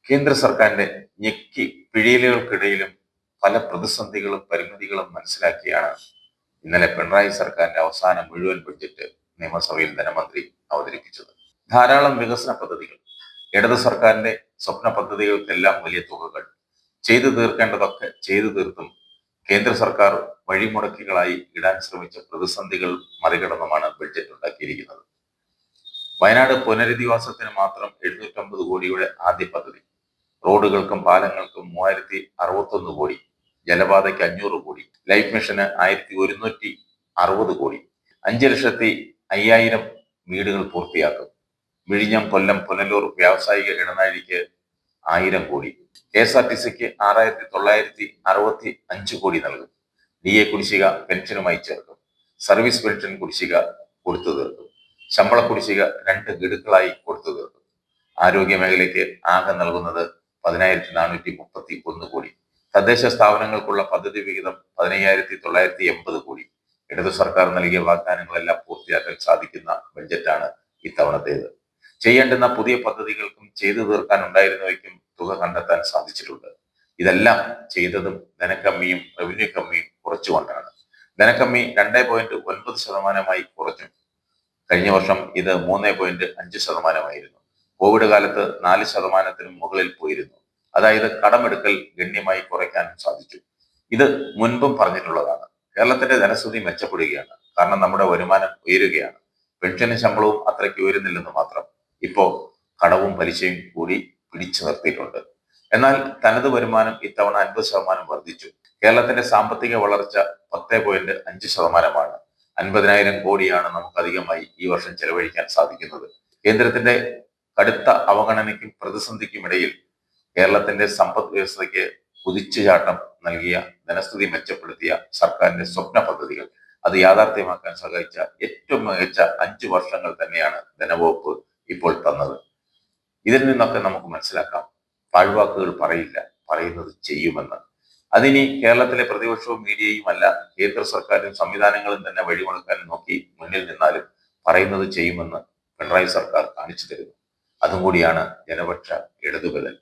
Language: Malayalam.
കേന്ദ്ര സർക്കാരിന്റെ ഞെക്കി പിഴിയലുകൾക്കിടയിലും പല പ്രതിസന്ധികളും പരിമിതികളും മനസ്സിലാക്കിയാണ് ഇന്നലെ പിണറായി സർക്കാരിന്റെ അവസാന മുഴുവൻ ബഡ്ജറ്റ് നിയമസഭയിൽ ധനമന്ത്രി അവതരിപ്പിച്ചത്. ധാരാളം വികസന പദ്ധതികൾ, ഇടത് സർക്കാരിന്റെ സ്വപ്ന പദ്ധതികൾക്കെല്ലാം വലിയ തുകകൾ, ചെയ്തു തീർക്കേണ്ടതൊക്കെ ചെയ്തു തീർത്തും കേന്ദ്ര സർക്കാർ വഴിമുടക്കികളായി ഇടാൻ ശ്രമിച്ച പ്രതിസന്ധികൾ മറികടന്നുമാണ് ബഡ്ജറ്റ് ഉണ്ടാക്കിയിരിക്കുന്നത്. വയനാട് പുനരധിവാസത്തിന് മാത്രം 750 കോടിയുടെ ആദ്യ പദ്ധതി, റോഡുകൾക്കും പാലങ്ങൾക്കും 3061 കോടി, ജലപാതയ്ക്ക് 500 കോടി, ലൈഫ് മിഷന് 1160 കോടി, 5,05,000 വീടുകൾ പൂർത്തിയാക്കും, വിഴിഞ്ഞം, കൊല്ലം, പുനലൂർ വ്യാവസായിക ഇടനാഴിക്ക് 1000 കോടി, KSRTCക്ക് 6,965 കോടി നൽകും, DA കുടിശ്ശിക പെൻഷനുമായി ചേർക്കും, സർവീസ് പെൻഷൻ കുടിശ്ശിക കൊടുത്തു തീർക്കും, ശമ്പള കുടിശ്ശിക 2 ഗഡുക്കളായി കൊടുത്തു തീർക്കും, ആരോഗ്യ മേഖലയ്ക്ക് ആകെ നൽകുന്നത് 10,431 കോടി, തദ്ദേശ സ്ഥാപനങ്ങൾക്കുള്ള പദ്ധതി വിഹിതം 15,980 കോടി. ഇടതു സർക്കാർ നൽകിയ വാഗ്ദാനങ്ങളെല്ലാം പൂർത്തിയാക്കാൻ സാധിക്കുന്ന ബഡ്ജറ്റാണ് ഇത്തവണത്തേത്. ചെയ്യേണ്ടുന്ന പുതിയ പദ്ധതികൾക്കും ചെയ്തു തീർക്കാൻ ഉണ്ടായിരുന്നവയ്ക്കും തുക കണ്ടെത്താൻ സാധിച്ചിട്ടുണ്ട്. ഇതെല്ലാം ചെയ്തതും ധനക്കമ്മിയും റവന്യൂ കമ്മിയും കുറച്ചുകൊണ്ടാണ്. ധനക്കമ്മി 2.9% കുറഞ്ഞു. കഴിഞ്ഞ വർഷം ഇത് 3.5%. കോവിഡ് കാലത്ത് 4%-നും മുകളിൽ പോയിരുന്നു. അതായത് കടമെടുക്കൽ ഗണ്യമായി കുറയ്ക്കാനും സാധിച്ചു. ഇത് മുൻപും പറഞ്ഞിട്ടുള്ളതാണ്. കേരളത്തിന്റെ ധനസ്ഥിതി മെച്ചപ്പെടുകയാണ്. കാരണം നമ്മുടെ വരുമാനം ഉയരുകയാണ്. പെൻഷനും ശമ്പളവും അത്രയ്ക്ക് ഉയരുന്നില്ലെന്ന് മാത്രം. ഇപ്പോ കടവും പലിശയും കൂടി പിടിച്ചു നിർത്തിയിട്ടുണ്ട്. എന്നാൽ തനത് വരുമാനം ഇത്തവണ 50% വർദ്ധിച്ചു. കേരളത്തിന്റെ സാമ്പത്തിക വളർച്ച 10.5%. 50,000 കോടിയാണ് നമുക്ക് അധികമായി ഈ വർഷം ചെലവഴിക്കാൻ സാധിക്കുന്നത്. കേന്ദ്രത്തിന്റെ കടുത്ത അവഗണനയ്ക്കും പ്രതിസന്ധിക്കുമിടയിൽ കേരളത്തിന്റെ സമ്പദ് വ്യവസ്ഥയ്ക്ക് കുതിച്ചുചാട്ടം നൽകിയ, ധനസ്ഥിതി മെച്ചപ്പെടുത്തിയ സർക്കാരിന്റെ സ്വപ്ന പദ്ധതികൾ അത് യാഥാർത്ഥ്യമാക്കാൻ സഹായിച്ച ഏറ്റവും മികച്ച 5 വർഷങ്ങൾ തന്നെയാണ് ധനവകുപ്പ് ഇപ്പോൾ തന്നത്. ഇതിൽ നിന്നൊക്കെ നമുക്ക് മനസ്സിലാക്കാം, പാഴ്വാക്കുകൾ പറയില്ല, പറയുന്നത് ചെയ്യുമെന്ന്. അതിനി കേരളത്തിലെ പ്രതിപക്ഷവും മീഡിയയും അല്ല, കേന്ദ്ര സർക്കാരും സംവിധാനങ്ങളും തന്നെ വഴിമുടക്കാൻ നോക്കി മുന്നിൽ നിന്നാലും പറയുന്നത് ചെയ്യുമെന്ന് പിണറായി സർക്കാർ കാണിച്ചു തരുന്നു. അതും കൂടിയാണ് ജനപക്ഷ ഇടതുബദൽ.